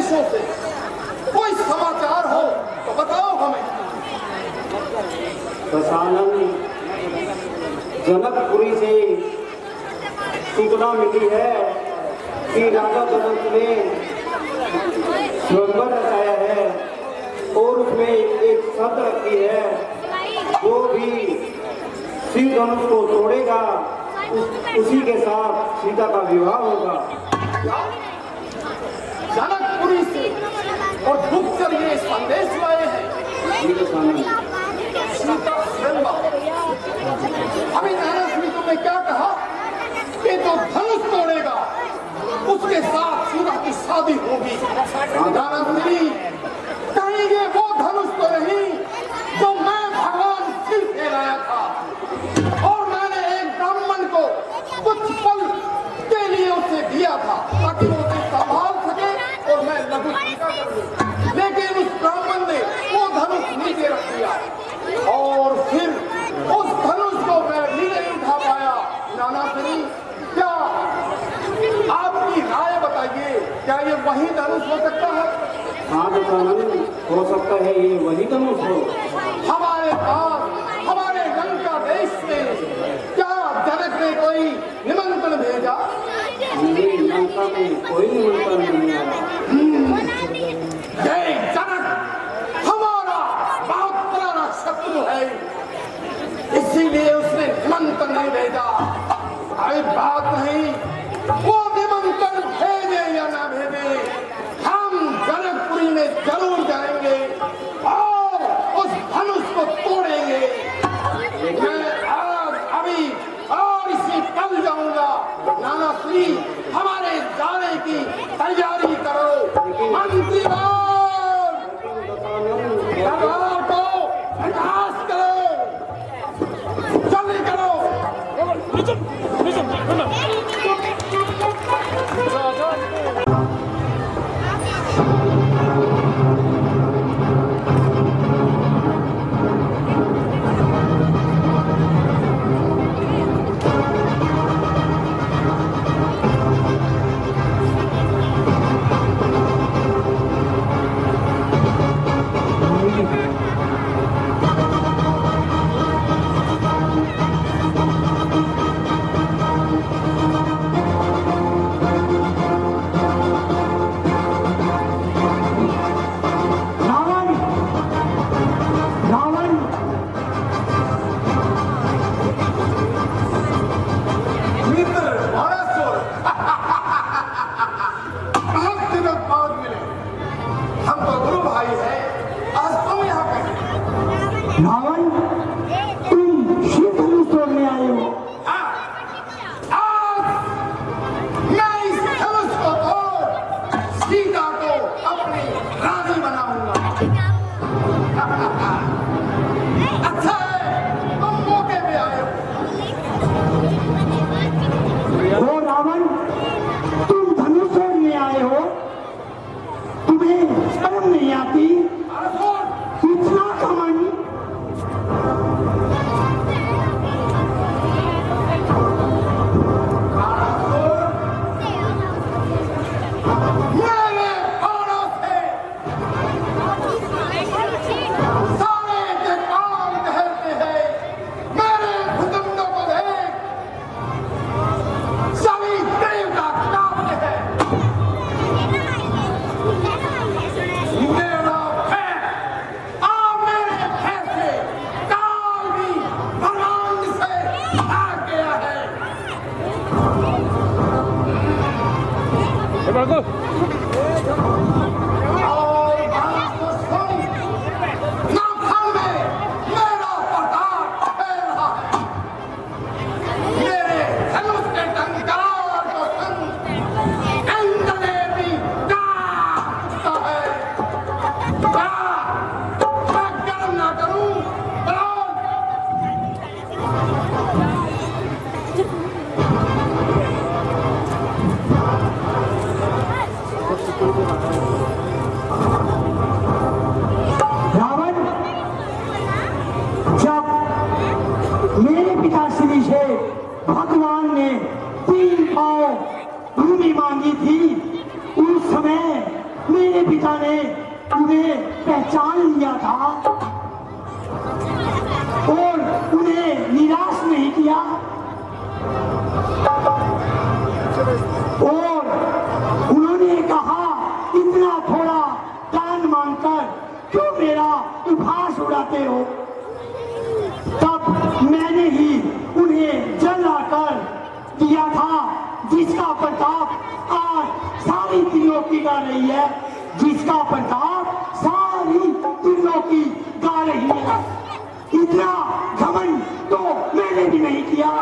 देशों से कोई समाचार हो तो बताओ हमें। दशानन, जनकपुरी से सूचना मिली है कि राजा जनक ने स्वयंवर रचाया है और उसमें एक शर्त रखी है, जो भी श्री धनुष को तोड़ेगा उसी के साथ सीता का विवाह होगा। जनकपुरी से और गुप्तचर ये संदेश लाए हैं। सीता स्वयंवर। अभी नारायण तुमने क्या कहा कि जो धनुष तोड़ेगा उसके साथ सीता की शादी होगी। नारायण कहीं ये वो धनुष तो नहीं जो मैं भगवान शिव से लाया था और मैंने एक ब्राह्मण को कुछ पल के लिए उसे दिया था ताकि वो उसे संभाल सके और मैं लघु टीका कर दूं। लेकिन उस ब्राह्मण ने वो धनुष नीचे रख दिया और फिर उस धनुष को मैं भी नहीं उठा पाया। नाना श्री, क्या आपकी राय बताइए, क्या ये वही धनुष हो सकता है? हाँ दशानन, हो सकता है ये वही धनुष हो। हमारे पास हमारे लंका देश में क्या जनक ने कोई निमंत्रण भेजा? नहीं, लंका में कोई निमंत्रण नहीं आया। जय जनक हमारा बहुत पुराना शत्रु है, इसीलिए उसने निमंत्रण नहीं भेजा। अरे बात नहीं, वो निमंत्रण भेजे या ना भेजे, हम जनकपुरी में जरूर जाएंगे और उस धनुष को तोड़ेंगे। मैं आज अभी और इसी पल जाऊंगा। नाना श्री, हमारे जाने की तैयारी करो। मंत्रीगण, दरबार को प्रकाश करो, जल्दी करो। भूमि मांगी थी, उस समय मेरे मेरे पिता ने उन्हें पहचान लिया था और उन्हें निराश नहीं किया और उन्होंने कहा इतना थोड़ा दान मांगकर क्यों मेरा उपहास उड़ाते हो। तब मैंने ही उन्हें जल लाकर दिया था जिसका प्रताप आज सारी दिनों की गा रही है, जिसका प्रताप सारी दिनों की गा रही है। इतना घमंड तो मैंने भी नहीं किया।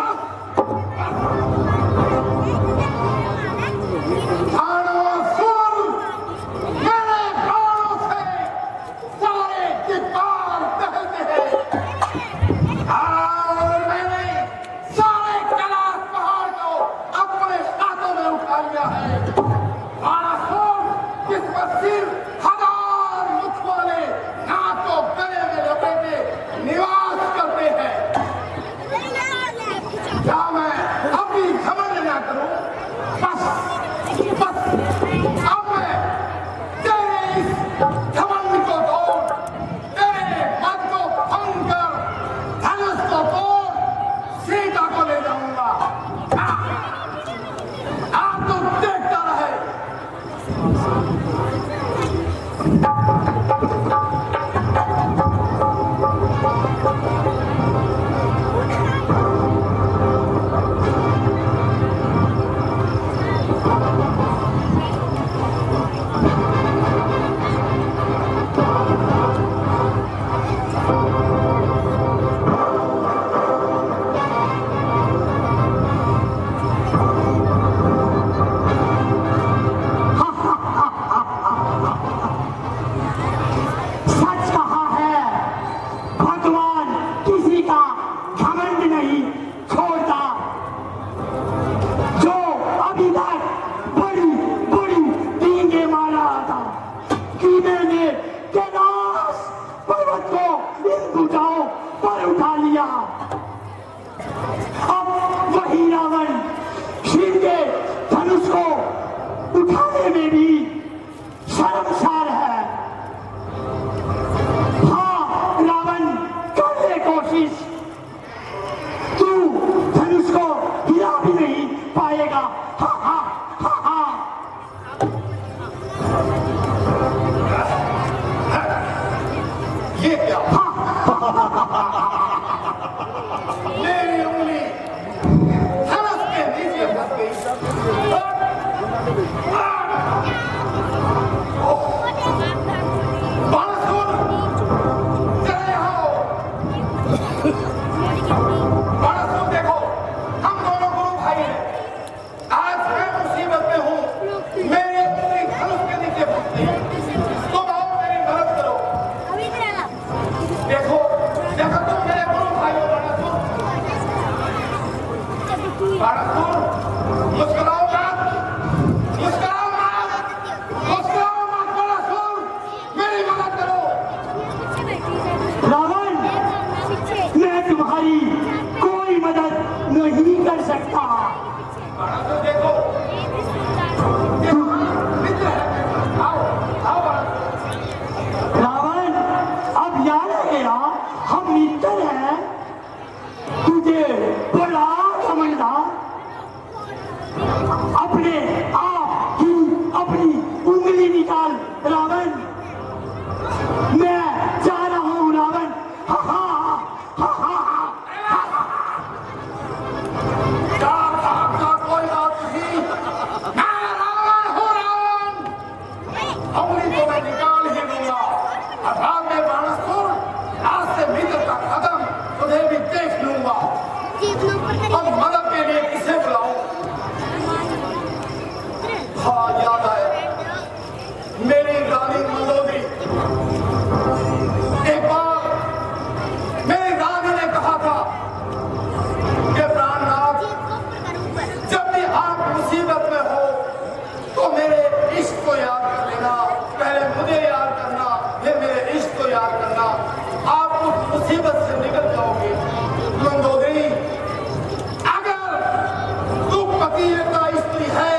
पति का स्त्री है,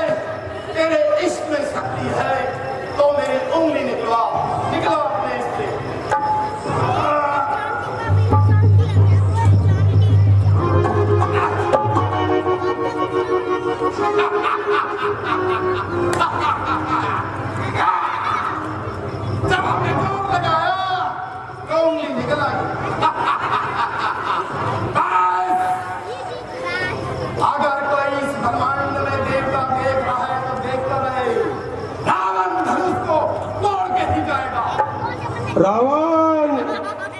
तेरे इश्क में शक्ति है, तो मेरी उंगली जब हमने जोर लगाया तो उंगली निकल आई। बस, अगर कोई इस ब्रह्मांड में देवता देख रहा है तो देखता रहे, रावण धनुष को तोड़ के ही जाएगा। रावण,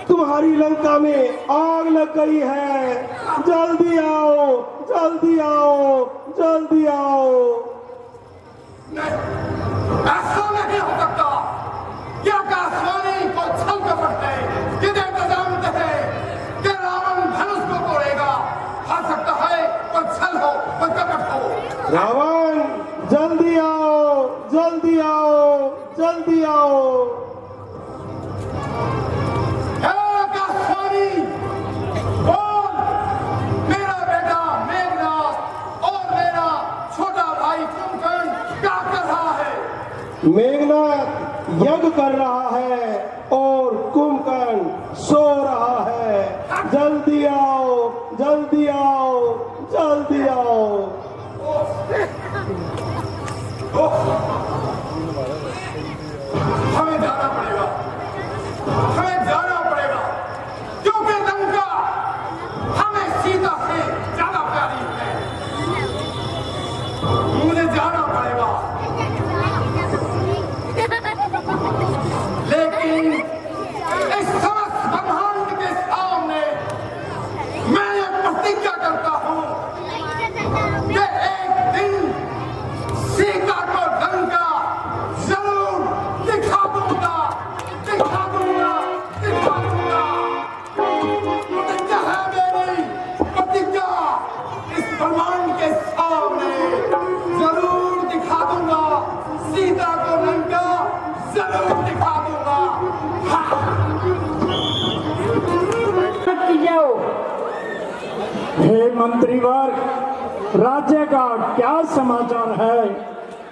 तुम्हारी लंका में आग लग गई है, जल्दी आओ, जल्दी आओ, जल्दी आओ। नहीं, ऐसा नहीं हो सकता। क्या आकाशवाणी को छल कपट है? ये देवता जानते हैं कि रावण धनुष को तोड़ेगा। हो सकता है कोई छल हो, कोई कपट हो। रावण, जल्दी आओ, जल्दी आओ, जल्दी आओ। हे आकाशवाणी, बोल, मेरा बेटा मेघनाद और मेरा छोटा भाई कुंभकर्ण क्या कर रहा है? मेघनाद यज्ञ कर रहा है और कुंभकर्ण सो रहा है। जल्दी आओ, जल्दी आओ, जल्दी आओ। हमें जाना पड़ेगा, हमें जाना पड़ेगा, क्योंकि लंका हमें सीता से ज्यादा प्यारी है। मुझे जाना पड़ेगा, लेकिन इस समस्त ब्रह्मांड के सामने मैं ये प्रतिज्ञा करता हूं कि एक दिन सीता को लंका जरूर दिखा दूंगा, दिखा दूंगा, दिखा दूंगा। प्रतिज्ञा है मेरी, प्रतिज्ञा इस ब्रह्मांड के सामने जरूर दिखा दूंगा, सीता को लंका जरूर दिखा दूंगा। हाँ। हे मंत्रीवर, राज्य का क्या समाचार है?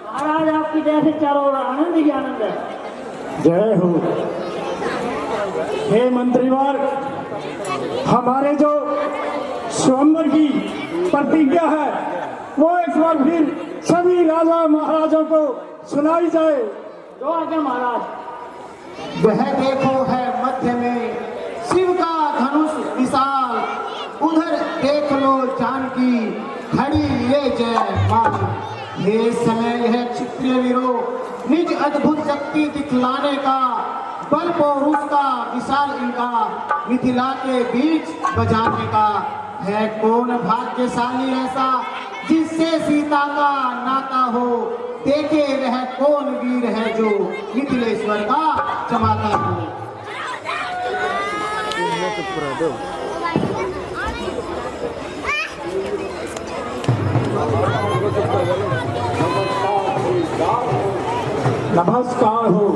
महाराज आपकी जय से चारों ओर आनंद ही आनंद है। जय हो। हे मंत्रीवर, हमारे जो स्वयंवर की प्रतिज्ञा है वो एक बार फिर सभी राजा महाराजों को सुनाई जाए। जो आज्ञा महाराज। वह देखो है मध्य में शिव का धनुष विशाल, उधर देख लो जानकी खड़ी ये जय माल। ये समय है क्षत्रिय वीरों निज अद्भुत शक्ति दिखलाने का, बल पौरुष का विशाल इनका मिथिला के बीच बजाने का। है कौन भाग्यशाली ऐसा जिससे सीता का नाता हो, देखे वह कौन वीर है जो मिथिलेश्वर का जमाता हो। नमस्कार हो।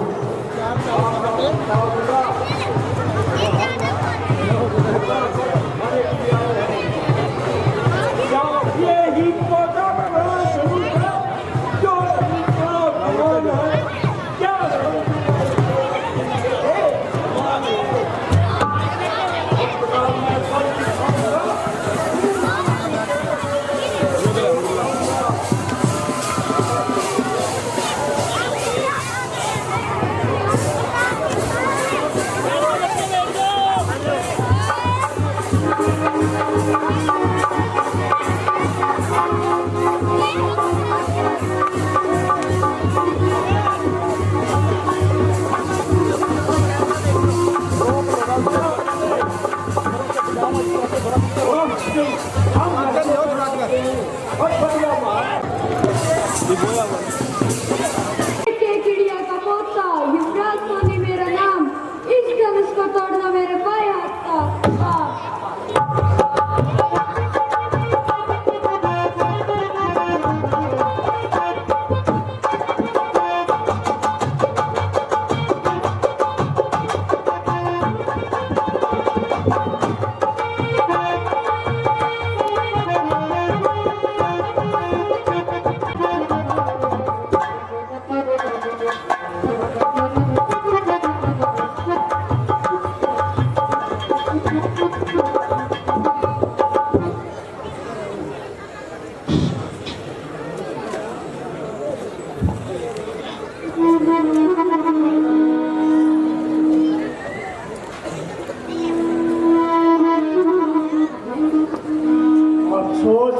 अफसोस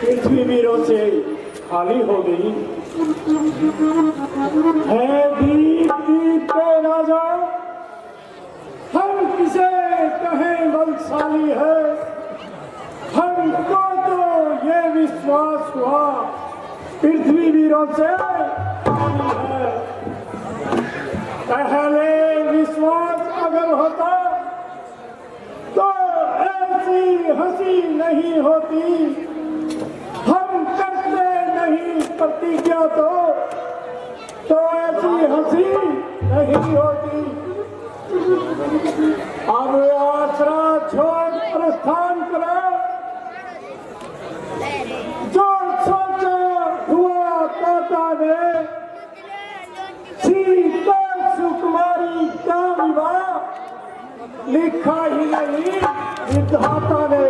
पृथ्वी वीरों से खाली हो गई है। दीप दीप के राजा हम किसे कहें बलशाली है। हमको तो ये विश्वास हुआ पृथ्वी वीरों से खाली है। पहले विश्वास अगर होता तो ऐसी हंसी नहीं होती। हम करते नहीं प्रतिज्ञा तो ऐसी हंसी नहीं होती। अब आसरा छोड़ प्रस्थान करो। जो सोचा हुआ तोता ने सीता सुकुमारी का विवाह लिखा ही नहीं विधाता ने।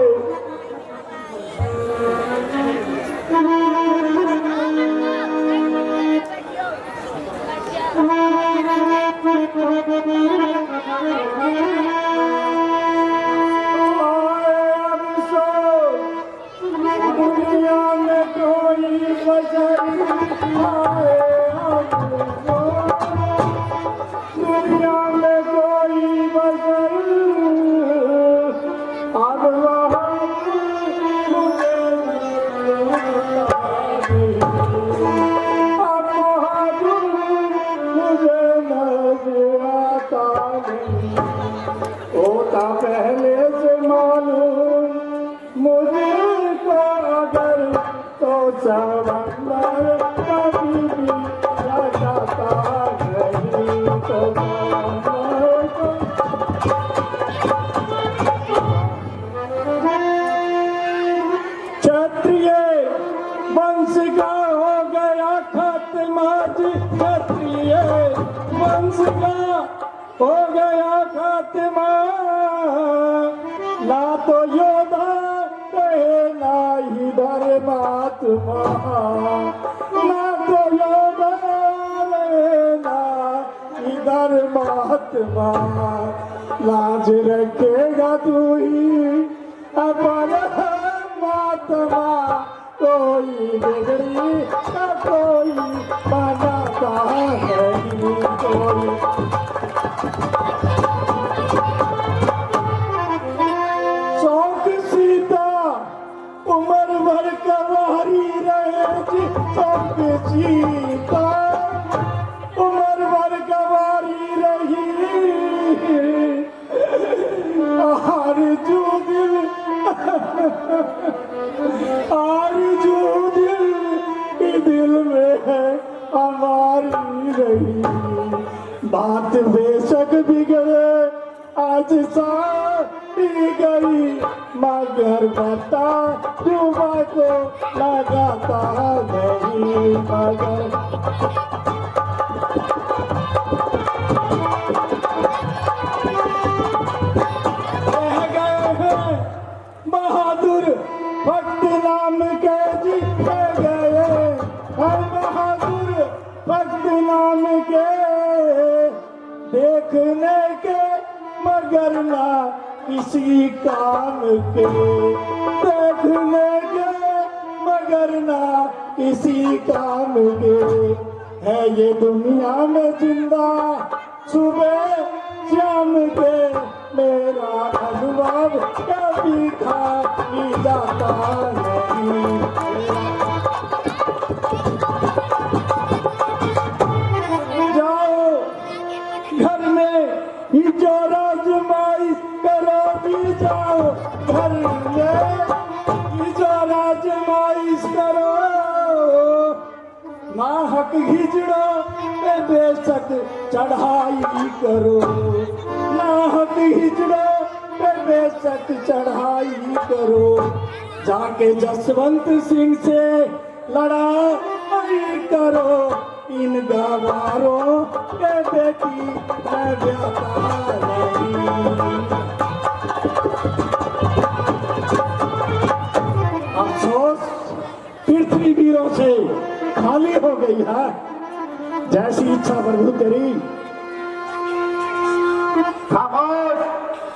दुनिया में कोई बचर आए दुनिया में कोई बचर अब वहाँ मुझे अब बहादुर मुझे नजर आता नहीं। होता पहले से मालूम मुझे को अगर तो समंदर कभी भी जाता नहीं तो समंदर को। क्षत्रिय वंश का हो गया खात्मा जी। क्षत्रिय वंश का हो गया खात्मा। ना तो योद्धा कहे ना ही धर्मात्मा। ना तो योद्धा रहे ना ही धर्मात्मा। लाज रखेगा तू ही अपन महात्मा। कोई बिगड़ी का कोई बनाता नहीं कोई। शौक सीता उम्र भर कवारी रहेगी। शौक सीता उम्र भर कवारी रही। आरज़ू दिल आरज़ू दिल में है हमारी रही। बात बेशक बिगड़े आज सारी गई मगर बता जुबा को लगाता नहीं मगर। रह गए हैं बहादुर भक्त नाम के जी। रह गए हैं बहादुर भक्त नाम के देखने के मगर ना किसी काम के। देखने के मगर ना किसी काम के। है ये दुनिया में जिंदा सुबह शाम के। मेरा अनुभव कभी खाली जाता नहीं। जाओ घर में ही जो राजमाई करो भी। जाओ घर में ही जो राजमाई करो। नाहक हिजड़ो पे बेशक चढ़ाई करो। नाहक हिजड़ो पे बेशक चढ़ाई करो। जाके जसवंत सिंह से लड़ाई करो। इन गवारों के बेटी मैं व्यापार नहीं। अफसोस पृथ्वी वीरों से खाली हो गई है। जैसी इच्छा प्रभु तेरी। खामोश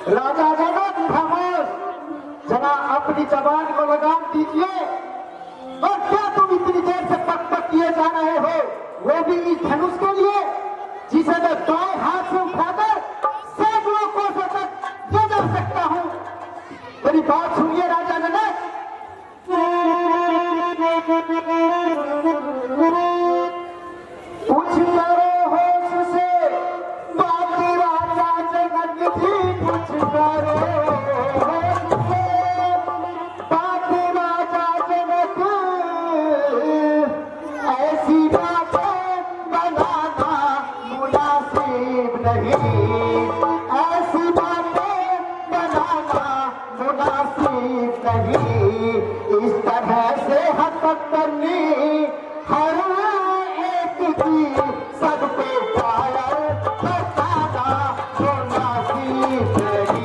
राजा जनक, खामोश। जरा अपनी जबान को लगाम दीजिए। और क्या तुम इतनी देर से पक पक किए जा रहे हो, वो भी इस धनुष के लिए जिसे मैं दाएं हाथ से उठाकर सैकड़ों कोसों तक ले जा सकता हूं। मेरी बात सुनिए राजा जनक। कुछ करो होश से, बात राजा जनक थी। कुछ करो होश से, बात राजा जनक। ऐसी बातें बनाना मुनासिब नहीं, ऐसी बातें बनाना मुनासिब नहीं। इस तरह से हरकत करनी हर एक की सब पे पायल बताना मुनासिब नहीं।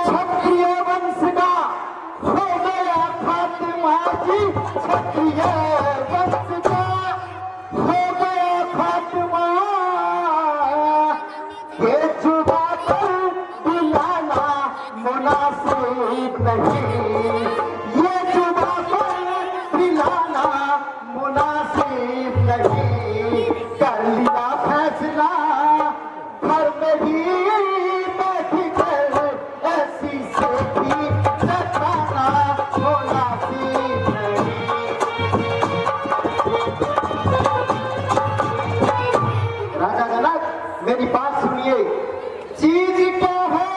क्षत्रिय वंश का हो गया खात्मा जी, क्षत्रिय वंश का हो गया खात्मा। ये जुदा कर दिलाना मुनासिब नहीं, ये जुदा कर दिलाना मुनासिब नहीं। कर लिया फैसला घर में ही बैठ कर, ऐसी से भी जताना मुनासिब नहीं। राजा जनक, मेरी बात सुनिए। चीज क्या है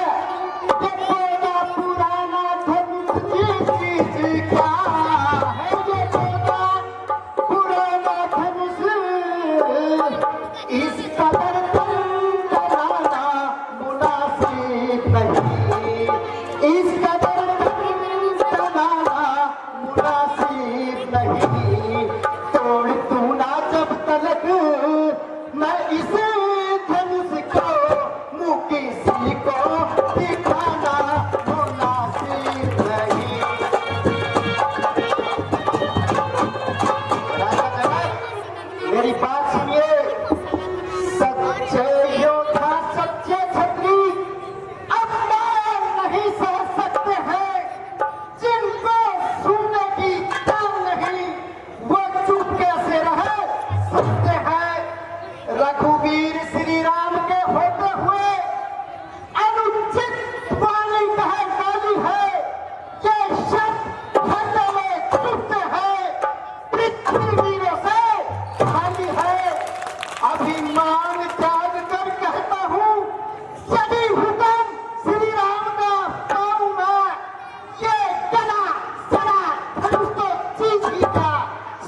देखो ना पुराना धनुष जी, चीज क्या है ये देखो पुराना धनुष। इस कदर कराना मुनासिब नहीं, इस कदर कराना मुनासिब नहीं। तोड़ तू ना जब तलक मैं इस धनुष को मुँह किसी को दिखाना मुनासिब नहीं। राजा जनक, मेरी बात सुनिए। सच्चे योद्धा, सच्चे छत्री अब मार नहीं सह सकते हैं। जिनको सुनने की दम नहीं, वो चुपके से रह सकते हैं। रघुवीर श्री राम के होते हुए अनुचित वाणी कहे गाली है। ये शब्द हृदय में चुभते हैं, पृथ्वीवीरों से खाली है। अभिमान त्याग कर कहता हूँ, यदि हुक्म श्री राम का पाऊं मैं, ये गला सड़ा धनुष तो चीज ही का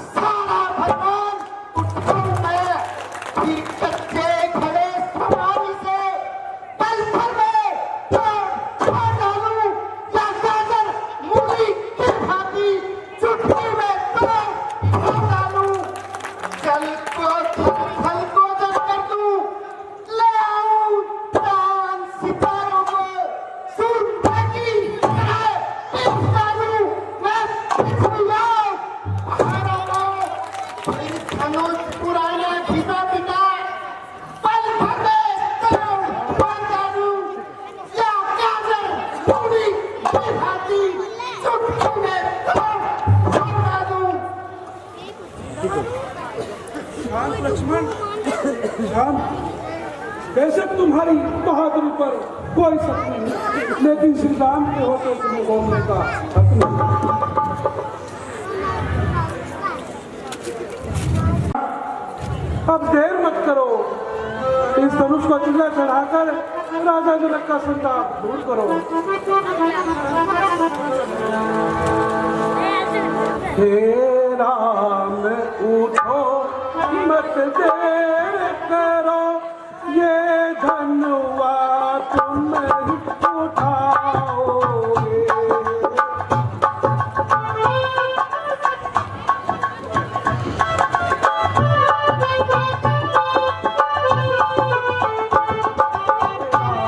सारा भगवान उठाऊं मैं। फिर कच्चे खड़े समाधि से पल भर में तोड़ डालूं, या गाजर मूली की भांति चुटकी में तोड़ डालूं। जल को थल को जल कर दूं, ले आऊं चांद सितारों को सूरज की तरह टिप डालूं मैं पृथ्वी पहाड़ों को। फिर धनुष पुराना घिसा पिटा पल भर में तोड़ डालूं, या गाजर मूली की भांति चुटकी में तोड़ डालूं। शांत लक्ष्मण, शांत। बेशक तुम्हारी बहादुरी पर कोई शक नहीं, लेकिन श्री राम के होते तुम्हें बोलने का हक नहीं। अब देर मत करो, इस धनुष को चूल्हा चढ़ाकर राजा जनक का संताप दूर करो। हे राम उठो मत देर करो, ये धनुआ तुम उठाओगे।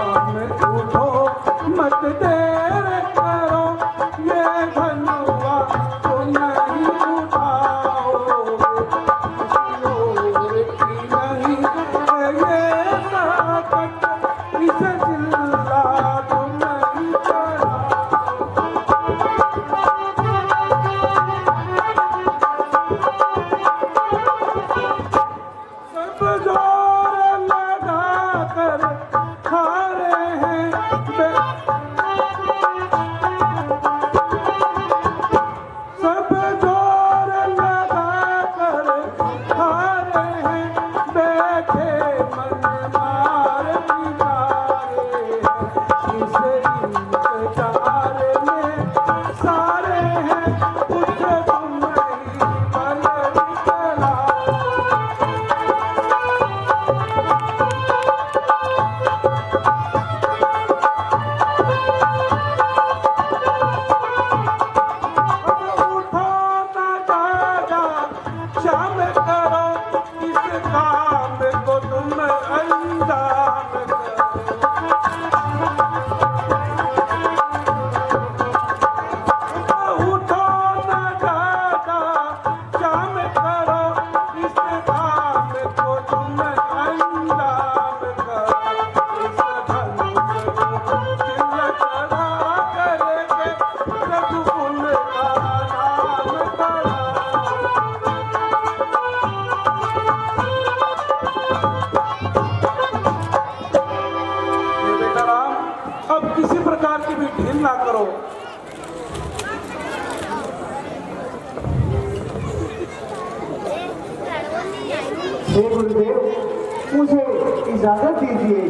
राम उठो मत देर करो, ये धनुआ हे गुरुदेव, मुझे इजाजत दीजिए।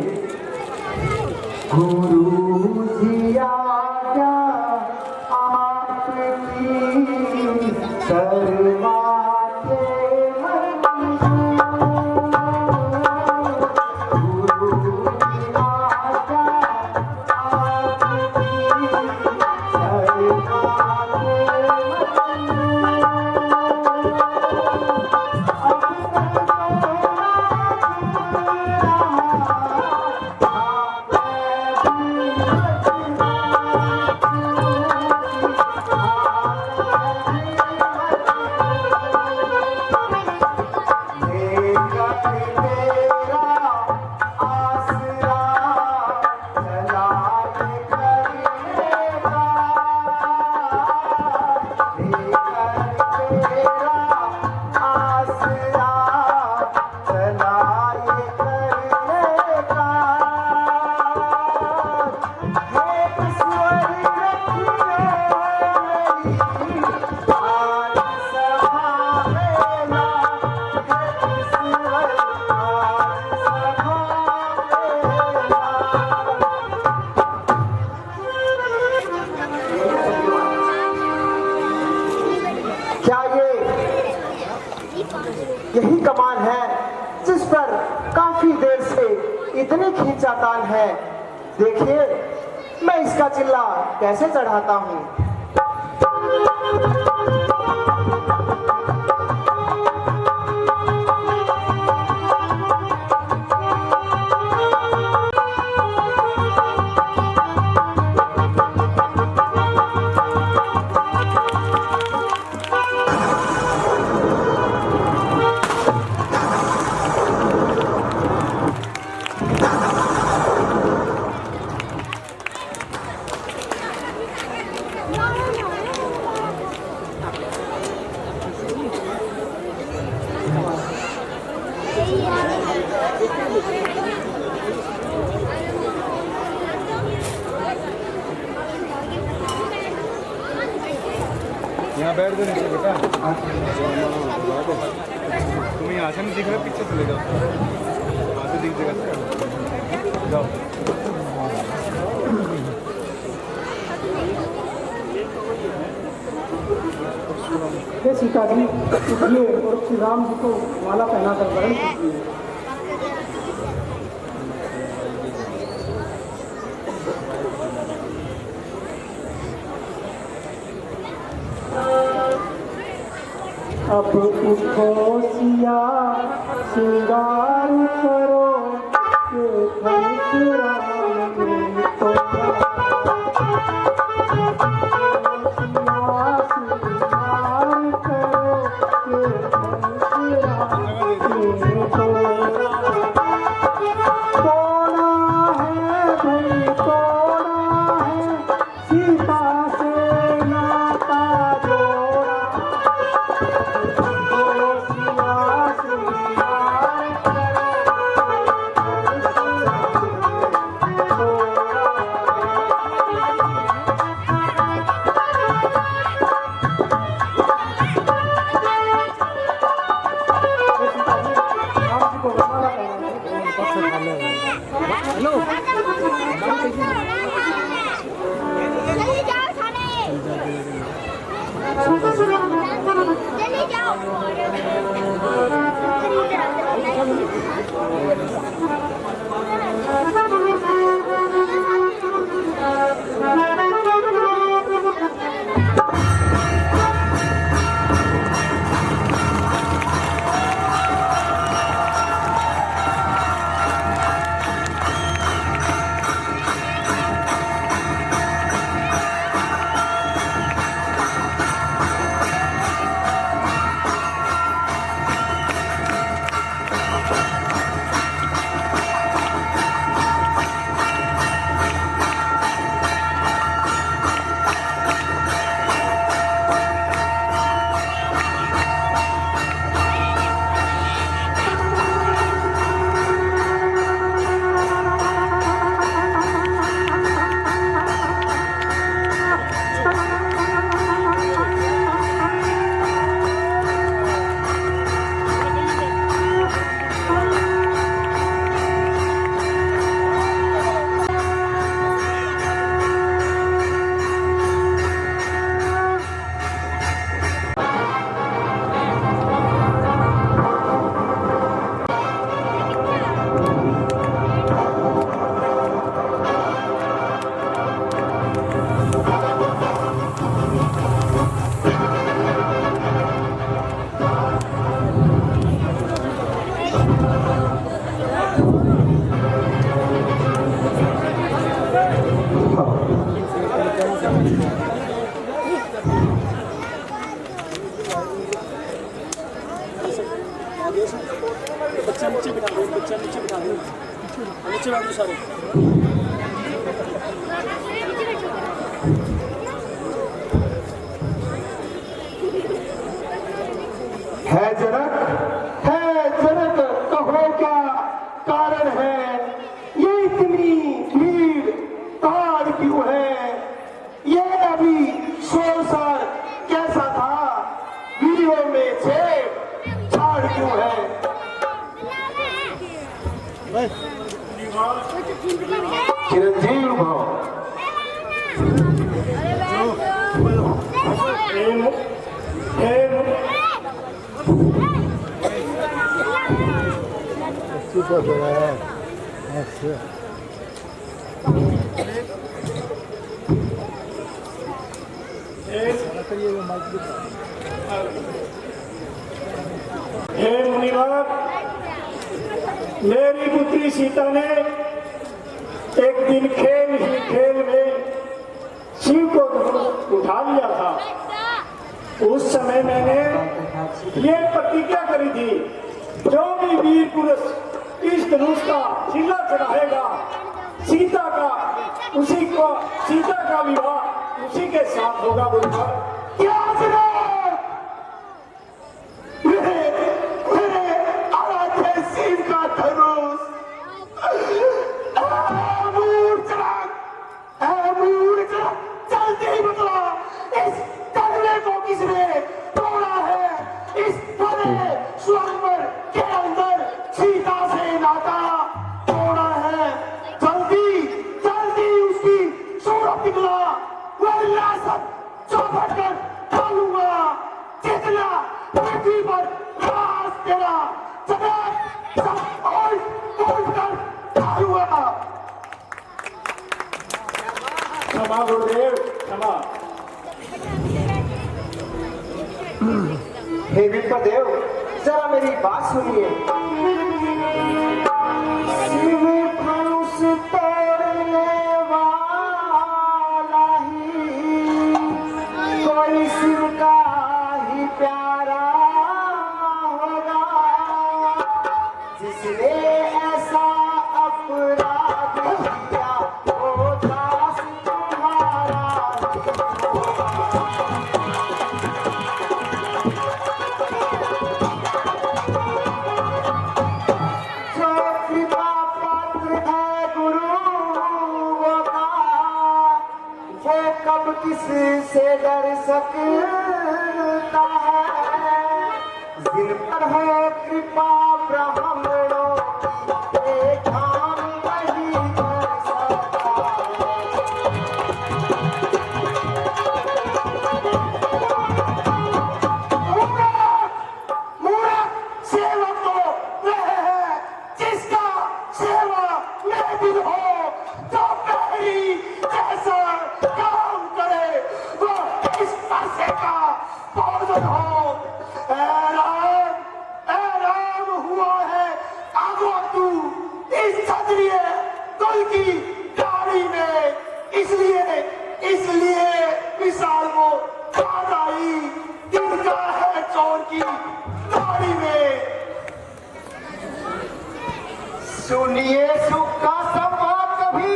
गुरु जी आज्ञा आपकी शर्माते यही कमान है जिस पर काफी देर से इतनी खींचातान है। देखिए मैं इसका चिल्ला कैसे चढ़ाता हूँ। यहाँ बैठ दो नीचे बेटा। तुम्हें यहाँ से नहीं दिख रहा, पीछे चले जाओ, आगे दिख जाएगा। जाओ। हे सीता जी उठिए और श्री राम जी को माला पहना कर वरण कीजिए। अब उठो सिया श्रृंगार करो के परशुराम ने तोड़ा। श्रृंगार करो के परशुराम ने तोड़ा। तोड़ा है भाई तोड़ा है, सीता से नाता जोड़ा। चले जाओ। है जनक, कहो क्या कारण है? ये इतनी भीड़ ताड़ क्यों है? ये अभी 100 साल कैसा था? वीडियो में छेड़ छाड़ क्यों है? चिरंजीव भाव हे मुनिवर, मेरी पुत्री सीता ने एक दिन खेल ही खेल में शिव को उठा लिया था। उस समय मैंने ये प्रतिज्ञा करी थी, जो भी वीर पुरुष इस धनुष का शिला चढ़ाएगा, सीता का विवाह उसी के साथ होगा। मुनिवर, क्या मेरे आराध्य शिव का धनुष जल्दी बतला, इस तगड़े को किसने तोड़ा है? इस बड़े स्वयंवर के अंदर सीता से नाता तोड़ा है। जल्दी उसकी सूरत दिखला, वरना सब चौपट कर डालूंगा। जितना पृथ्वी पर राज तेरा जगत सब उल्ट कर डालूंगा। क्षमा गुरुदेव, क्षमा। हे विप्रदेव, जरा मेरी बात सुनिए। शिव धनुष तोड़ने वाला ही कोई शिव का ही प्यारा होगा, जिसने ऐसा अपराध किया वो दास तुम्हारा कब किस से डर सकता है? जिन पर हो कृपा ब्राह्मणों की, एक काम नहीं कर सकता है। मूर्ख सेवक तो वह है जिसका सेवा में दिन हो, तो पहली जैसा काम करे वो इस पासे का भोजन हो। ऐराम हुआ है आगो तू इस क्षत्रिय कुल की गाड़ी में, इसलिए विशाल को याद आई तिनका है चोर की गाड़ी में। सुनिए, सुख का संवाद कभी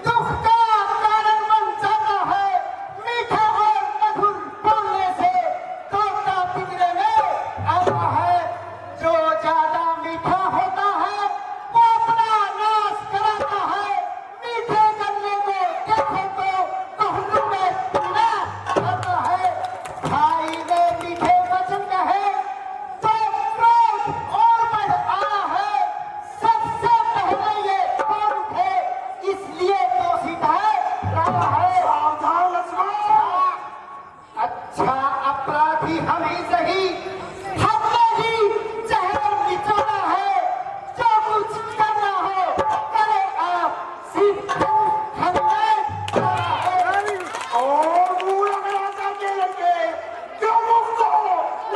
दुख का कारण बन जाता है। मीठा और मधुर बोलने से तोता पिंजरे में आता है। जो ज्यादा मीठा होता है वो अपना नाश कराता है। मीठे गन्ने को देखो तो कोहलू में नाश करता है। भाई ने मीठे वचन कहे तो क्रोध और बढ़ आया है। सबसे पहले ये कौन थे, इसलिए तो सीधा रहा है। सावधान लक्ष्मण, अच्छा अपराधी हम ही सही, हमने ही जहर निचोड़ा है। जो कुछ करना हो करे आप, सिर्फ हमने करा है। और पूरा राजा के लगे क्यों मुझको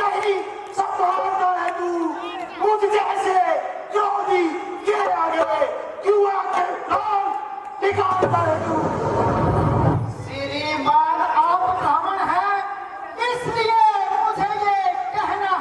नहीं संभालता है तू? मुझ जैसे क्रोधी के आगे क्यों आकर नाम निकालता है तू? श्रीमान आप ब्राह्मण हैं, इसलिए मुझे ये कहना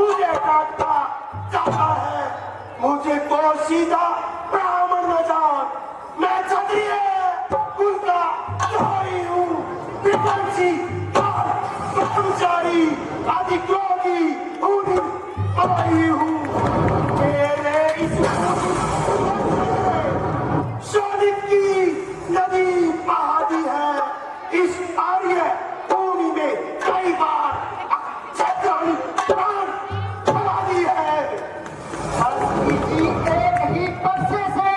मुझे काटना चाहता है, मुझे को सीधा ब्राह्मण न जान। मैं क्षत्रिय कुल का द्रोही हूँ, विपक्षी ब्रह्मचारी अधिक्रोधी आई हूँ। मेरे इस शोधित की नदी बहादी है, इस आर्य भूमि में कई बार अक्षय प्राण खवा दी है। किसी एक ही पर्चे से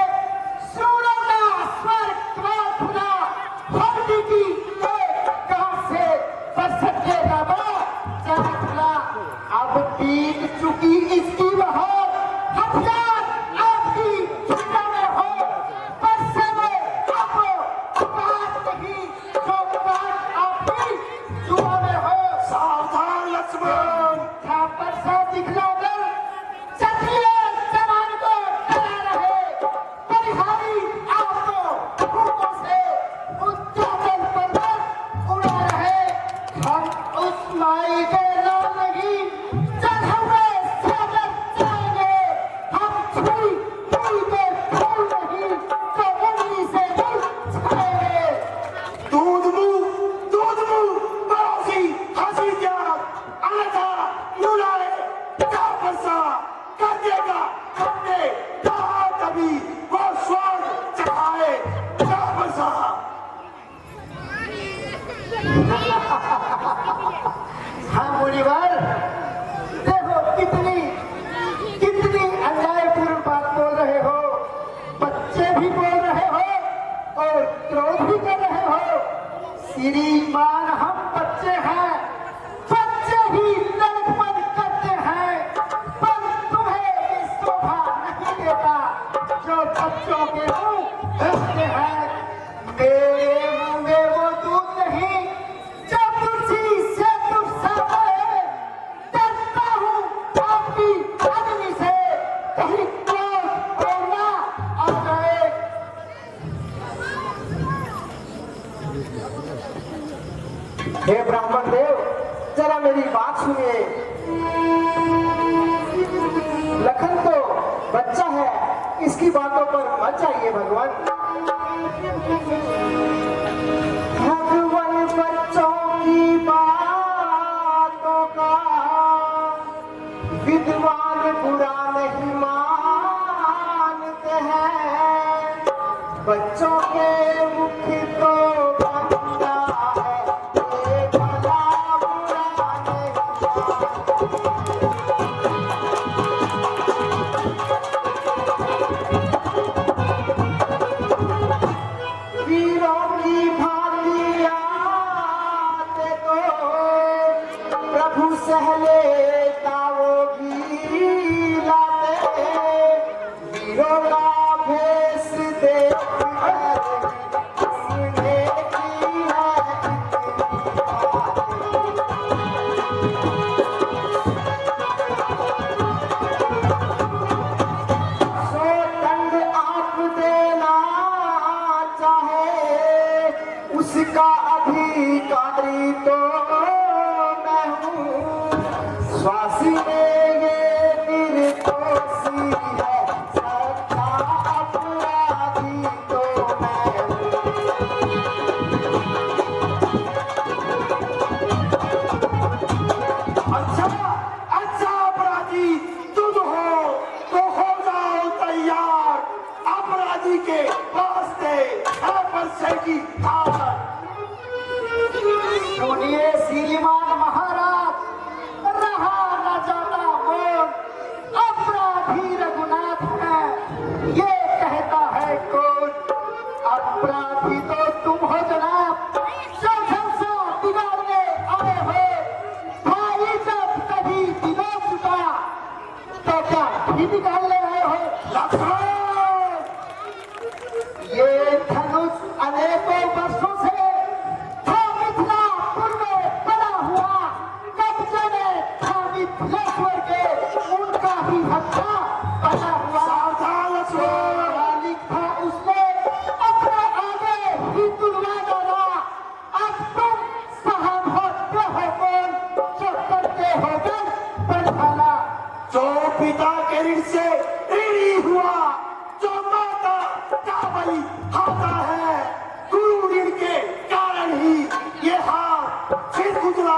सूर्य का स्वर्ग द्वार खुला, धरती की एक गांव से बरसके का द्वार खुला। अब बीत चुकी इसकी बहार, हथियार आपकी छुटा में हो, पर्चे में अब बात नहीं, जो बात आपकी जुआ में हो। सावधान लक्ष्मण, था पर्चा दिखलाकर क्षत्रिय जवान को डरा रहे, बलिहारी आपको भूखों से उच्चाटन पर्वत उड़ा रहे। हम उस माई के नाम नहीं जल हुए सागर जाएंगे, हम छुई छुई के फूल नहीं जो उंगली से दूर छाएंगे। दूध मुंह पड़ोसी हंसी त्याग, अन्यथा नुलाए क्या फंसा कर देगा हमने कहा कभी वो स्वाद चढ़ाए क्या फंसा। हाँ मुनिवर, देखो कितनी कितनी अन्यायपूर्ण बात बोल रहे हो, बच्चे भी बोल रहे हो और क्रोध भी कर रहे हो। श्रीमान हम बच्चे हैं, बच्चे ही लड़कपन करते हैं, पर तुम्हें ये शोभा नहीं देता जो बच्चों के मुंह भरते हैं। मेरे मुंह में वो दूध नहीं जो तुलसी से तुम सामने, डरता हूँ आपकी अग्नि से, कहीं क्रोध और ना आ जाए। हे ब्राह्मण देव, जरा मेरी बात सुनिए। लखन तो बच्चा है, इसकी बातों पर मत जाइए भगवान। भगवान बच्चों की बातों का विद्वान बुरा नहीं मानते हैं, बच्चों के मुख तो बंदा है, ये भला बुरा नहीं वीरों की भांति आते तो प्रभु सहलेता वो भी लाते, वीरों का भेष देख कर उन्हें की है सो दंड आप देना चाहे, उसका अधिकारी तो मैं हूँ। स्वासी में ये निर्दोषी है, सच्चा अपराधी तो मैं हूँ। अच्छा अपराधी तुम हो तो हो जाओ तैयार, अपराधी के वास्ते है पर्चे की हार। सुनिए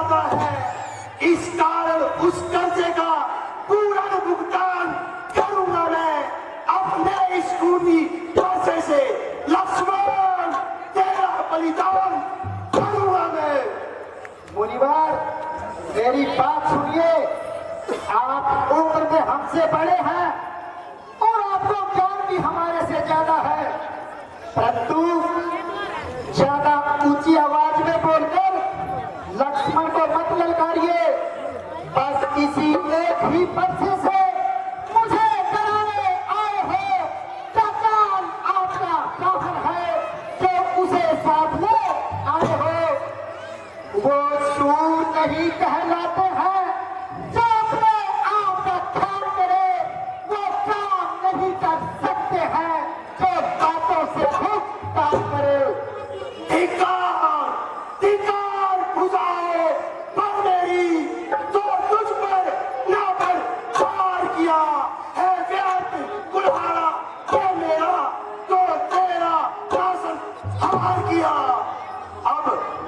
जाता है, इस कारण उस कर्जे का पूरा भुगतान करूंगा मैं अपने इस खूनी पैसे से। लक्ष्मण, तेरा बलिदान करूंगा मैं। मुनिवर, मेरी बात सुनिए। आप उम्र में हमसे बड़े हैं और आपको ज्ञान भी हमारे से ज्यादा है, परंतु ज्यादा ऊंची आवाज में बोलकर लक्ष्मण को मत ललकारिए। बस किसी एक ही पक्ष से मुझे डराने आए हो, क्या काम आपका काफर है जो उसे साथ ले आए हो? वो शूर नहीं कहलाते हैं जो अपने आप का ख्याल करे, वो काम नहीं कर सकते हैं जो बातों से खुद काम करे। धिक्कार, धिक्कार बुझाओ पर मेरी, तो तुझ पर ना पर पार किया है व्यर्थ कुल्हाड़ा ये मेरा, तो तेरा शासन हार किया।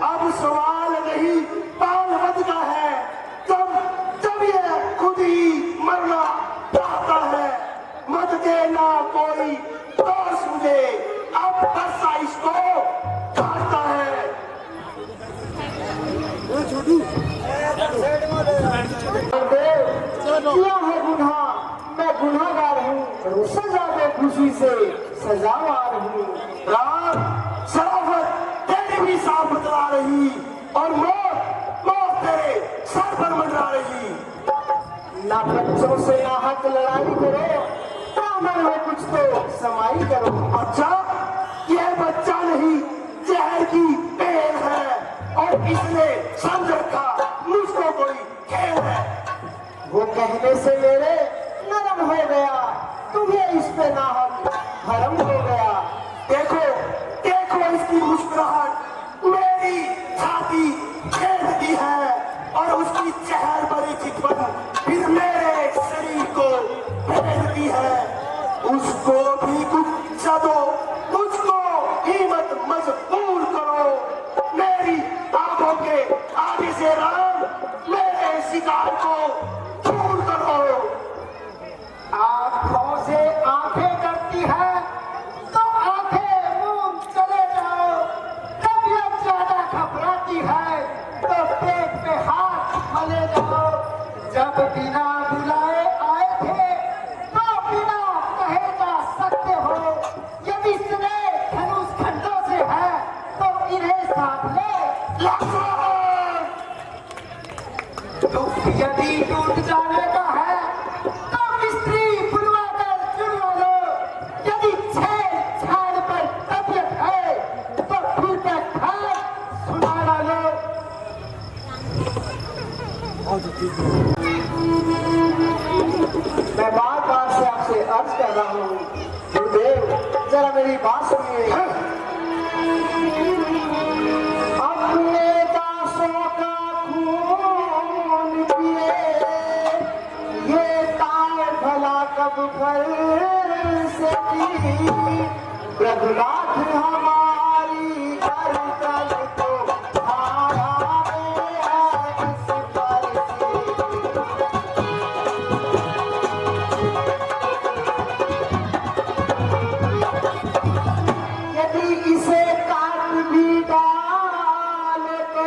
अब सवाल नहीं बाल वध का है, जब ये खुद ही मरना चाहता है। मत देना कोई दोष मुझे, अब बरसा इसको काटता है। किया है गुनाह, मैं गुनाहगार हूँ, सजा दे खुशी से सजावार हूँ। राम, शराफत तेरी भी साफ बतला रही और मौत तेरे सर पर मंडरा रही। ना बच्चों से ना हक लड़ाई करो, दामन में कुछ तो समाई करो। अच्छा, यह बच्चा नहीं जहर की पेड़ है और इसने समझ रखा मुझको कोई खेल है। वो कहने से मेरे नरम हो गया, तुम्हें इस पे ना हक हरम हो गया। देखो देखो इसकी मुस्कुराहट मेरी छाती खेलती है और उसकी चेहर भरी चितवन फिर मेरे शरीर को भेदती है। उसको भी कुछ दो, मुझको हिम्मत मजबूर करो। मेरी आंखों के आगे से राम मेरे शिकार को दूर करो। आंखों से आंखें करती है तो आंखें मूंद चले जाओ। तबीयत ज्यादा घबराती है तो पेट पे हाथ मले जाओ। जब बिना बुलाए आए थे तो बिना कहे जा सकते हो। यदि स्नेह धनुष खंडों से है तो इन्हें साथ ले। लक्ष्मण, यदि टूट जाने का है तो मिस्त्री बुलवाकर जुड़वा लो। यदि छेड़छाड़ पर तबीयत है तो फिर खान सुना डालो। मैं बार बार से आपसे अर्ज कर रहा हूँ, गुरुदेव जरा मेरी बात सुनिए। अपने दासों का खून पिए, ये तार भला कब भर सकी। रघुनाथ हमारी अरकल को धारा में है इस बरसी। यदि इसे काट भी डाल तो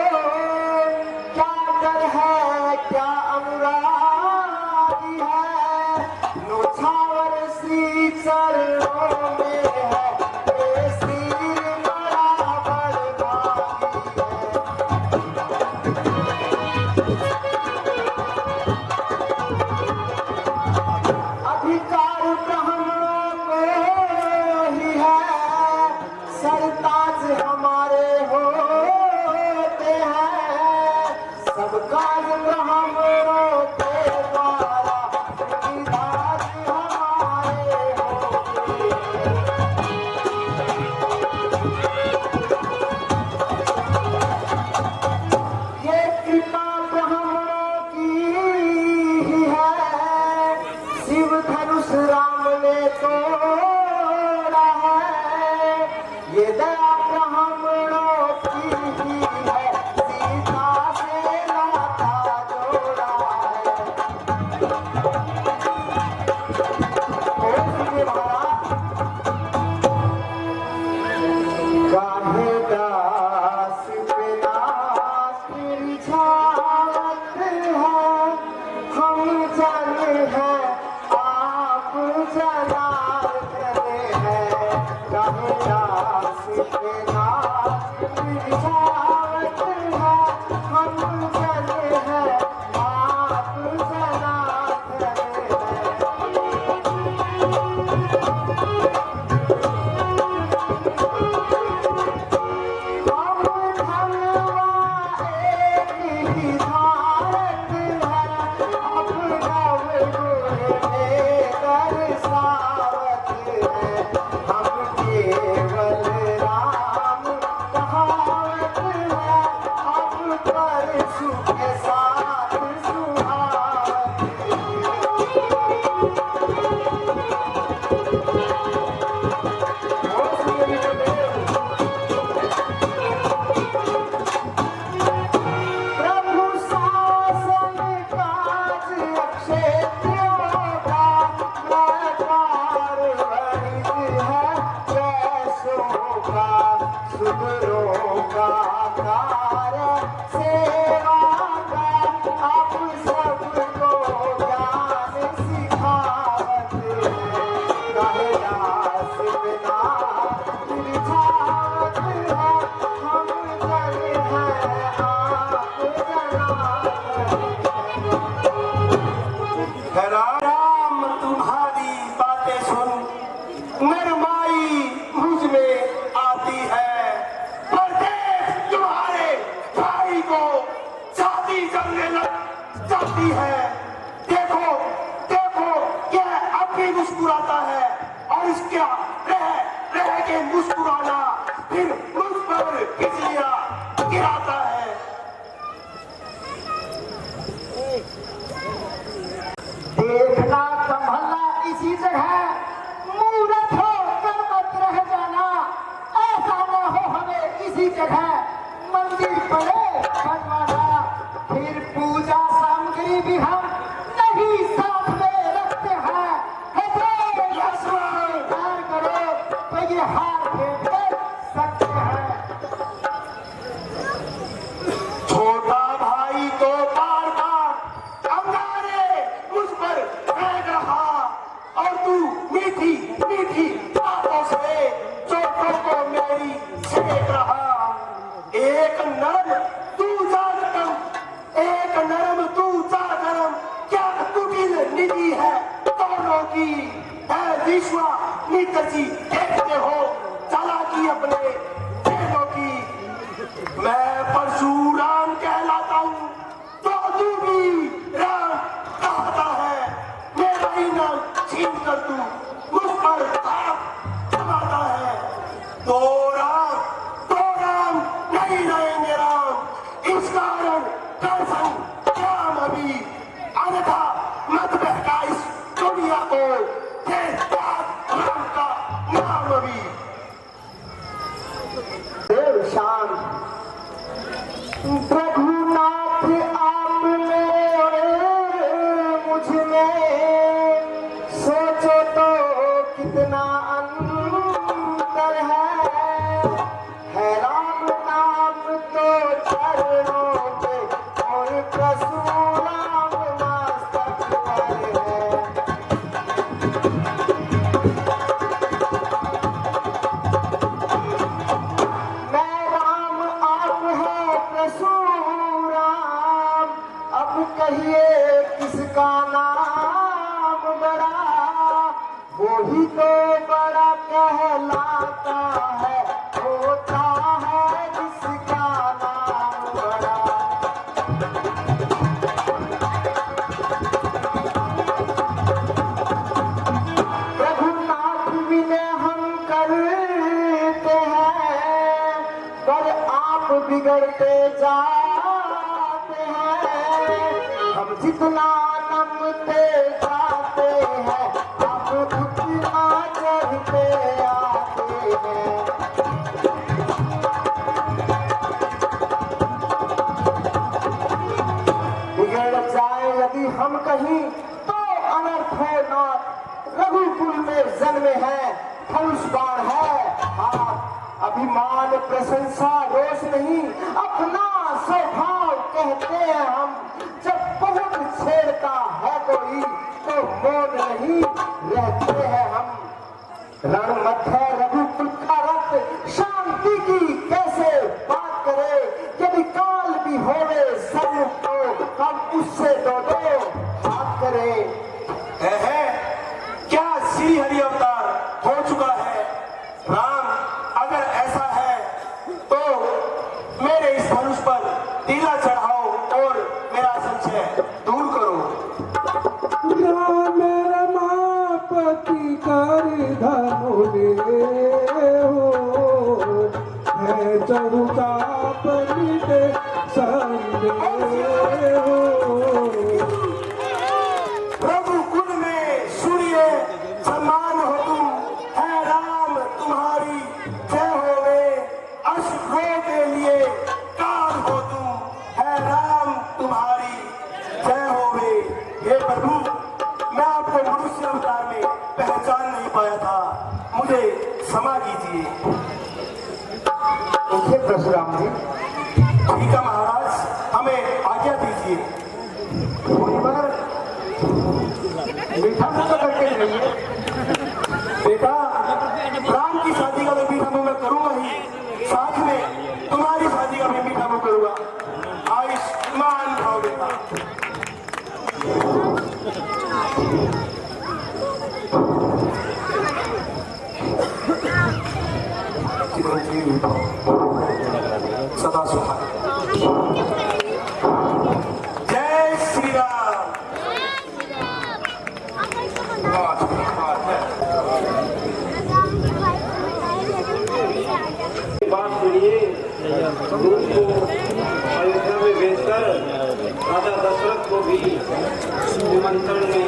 क्या डर है, क्या अनुरागी है। नौछावर श्री चरणों में है तुम्हारे सेवा का आप सबको ज्ञान सिखावत कहे दास बिना रिझावत है हम कर हैं आप जनावत। राम तुम्हारी बातें सुन नरमाई मुझ में आती है, पर देख तुम्हारे भाई को शादी करने लग जाती है। देखो देखो यह अब भी मुस्कुराता है और इसका रह के मुस्कुराना फिर मुझ पर बिजलियां गिराता है। देखना संभलना इसी जगह, मूर्ख होकर मत रह जाना। ऐसा ना हो हमें इसी जगह मंदिर पड़े बनवाना, फिर पूजा सामग्री भी हम नहीं साथ में रखते हैं। हार करो तो ये हार फेंक कर सकते हैं। छोटा भाई तो बार बार अंगारे मुझ पर फेंक रहा और तू मीठी मीठी बातों से चोटों को मेरी सेक रहा। एक नरम तू जा गरम, एक नरम तू जा गरम, क्या कुटिल निधि है दोनों की है विश्वा निकची देखते हो चालाकी अपने चेलों की। मैं परशुराम कहलाता हूँ तो तू भी राम कहता है। मेरा ही नाम छीन कर तू मुझ पर हाथ जमाता है। तो राम नहीं रहेंगे राम, इस कारण दर्शन राम अभी, अन्यथा मत बहका इस दुनिया को, राम का नाम अभी। देव शांत प्रभुनाथ आपने मुझ में सोचो तो कितना अंतर है राम नाम तो चरणों पे और परशुराम मस्तक पर है। मैं राम आप है परशुराम, अब कहिए किसका नाम बड़ा, वो ही तो बड़ा कहलाता है, होता है जिसका नाम बड़ा। रघुनाथ विनय हम करते हैं, पर आप बिगड़ते जाते हैं। हम जितना नमते जाते हैं आप उतना चढ़ते आते हैं। बिगड़ जाए यदि हम कहीं तो अनर्थ हो नाथ। रघुकुल में जन्मे हैं धनुष बाण है हाथ, अभिमान प्रशंसा रोष नहीं अपना स्वभाव कहते हैं हम। जब बहुत छेड़ता है कोई तो मौन नहीं रहते हैं हम। रण मध्य रघुकुल का रक्त शांति की कैसे बात करे, यदि काल भी होवे सम्मुख तो हम उससे दो हाथ करें। है क्या श्री हरि अवतार हो चुका है राम? अगर ऐसा है तो मेरे इस धनुष पर तीला चढ़ाओ और मेरा संशय दूर करो। राम रमापति कर धनुले हो, है चहुचाप मिटे संदेह हो। रघुकुल में सुनिए समान हो तुम, है राम तुम्हारी जय होवे। अश्वों के लिए काल हो तुम, है राम तुम्हारी जय होवे। हे प्रभु, मैं आपको मनुष्य अवतार में पहचान नहीं पाया था, मुझे क्षमा कीजिए। परशुराम जी, ठीक है हमें आज्ञा दीजिए। मगर मीठा मुंह तो करके रहिए बेटा। राम की शादी का भी मीठा मुंह मैं करूंगा ही, साथ में तुम्हारी शादी का भी मीठा मुंह करूंगा। आयुष्मान भाव बेटा। सदा सुहाग। जय श्री राम। बात सुनिए, दूत को अयोध्या में भेजकर राजा दशरथ को भी निमंत्रण में